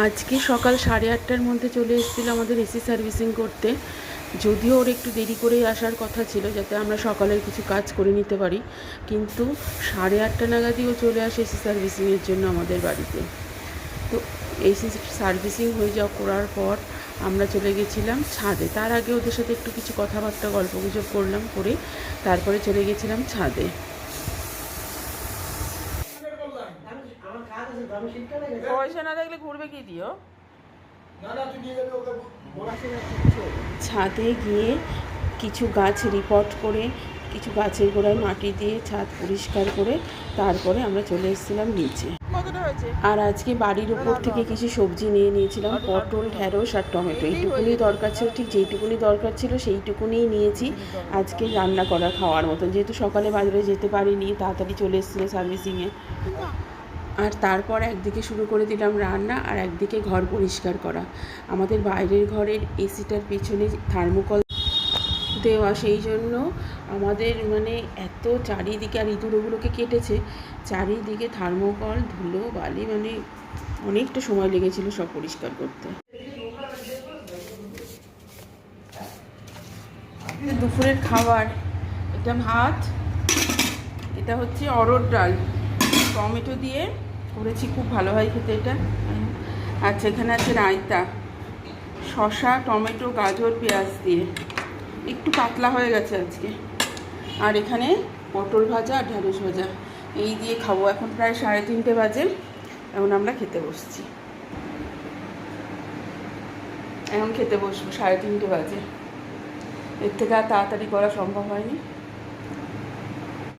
আজকে সকাল 8:30টার মধ্যে চলে এসেছিল আমাদের এসি সার্ভিসিং করতে। যদিও ওর একটু দেরি করেই আসার কথা ছিল, যাতে আমরা সকালের কিছু কাজ করে নিতে পারি, কিন্তু 8:30 নাগাদই ও চলে আসে এসি সার্ভিসিংয়ের জন্য আমাদের বাড়িতে। তো এসি সার্ভিসিং হয়ে যাওয়া করার পর আমরা চলে গেছিলাম ছাদে। তার আগে ওদের সাথে একটু কিছু কথাবার্তা গল্পগুজব করলাম, করে তারপরে চলে গেছিলাম ছাদে। পয়সা না থাকলে ঘুরবে কি দিও। ছাদে গিয়ে কিছু গাছ রিপোর্ট করে, কিছু গাছের গোড়ায় মাটি দিয়ে ছাদ পরিষ্কার করে তারপরে আমরা চলে এসেছিলাম নিচে। আর আজকে বাড়ির উপর থেকে কিছু সবজি নিয়ে নিয়েছিলাম, পটল, ঢ্যাঁড়স আর টমেটো। এইটুকুনি দরকার ছিল, ঠিক যেইটুকুনি দরকার ছিল সেইটুকুনিই নিয়েছি আজকে রান্না করা খাওয়ার মতন, যেহেতু সকালে বাজারে যেতে পারিনি, তাড়াতাড়ি চলে এসেছিলো সার্ভিসিংয়ে। আর তারপর একদিকে শুরু করে দিলাম রান্না, আর একদিকে ঘর পরিষ্কার করা। আমাদের বাইরের ঘরের এসিটার পিছনে থার্মোকল দেওয়া, সেই জন্য আমাদের মানে এত চারিদিকে, আর ইঁদুর ওগুলোকে কেটেছে, চারিদিকে থার্মোকল, ধুলো বালি, মানে অনেকটা সময় লেগেছিল সব পরিষ্কার করতে। দুপুরের খাবার, এটা ভাত, এটা হচ্ছে অরহর ডাল, টমেটো দিয়ে করেছি, খুব ভালো হয় খেতে এটা। আচ্ছা, এখানে আছে রায়তা, শসা, টমেটো, গাজর, পেঁয়াজ দিয়ে, একটু পাতলা হয়ে গেছে আজকে। আর এখানে পটল ভাজা আর ঢ্যাঁড়স ভাজা, এই দিয়ে খাবো। এখন প্রায় 3:30 বাজে, এখন আমরা খেতে বসছি। এখন খেতে বসবো, 3:30 বাজে। এর থেকে আর তাড়াতাড়ি করা সম্ভব হয়নি।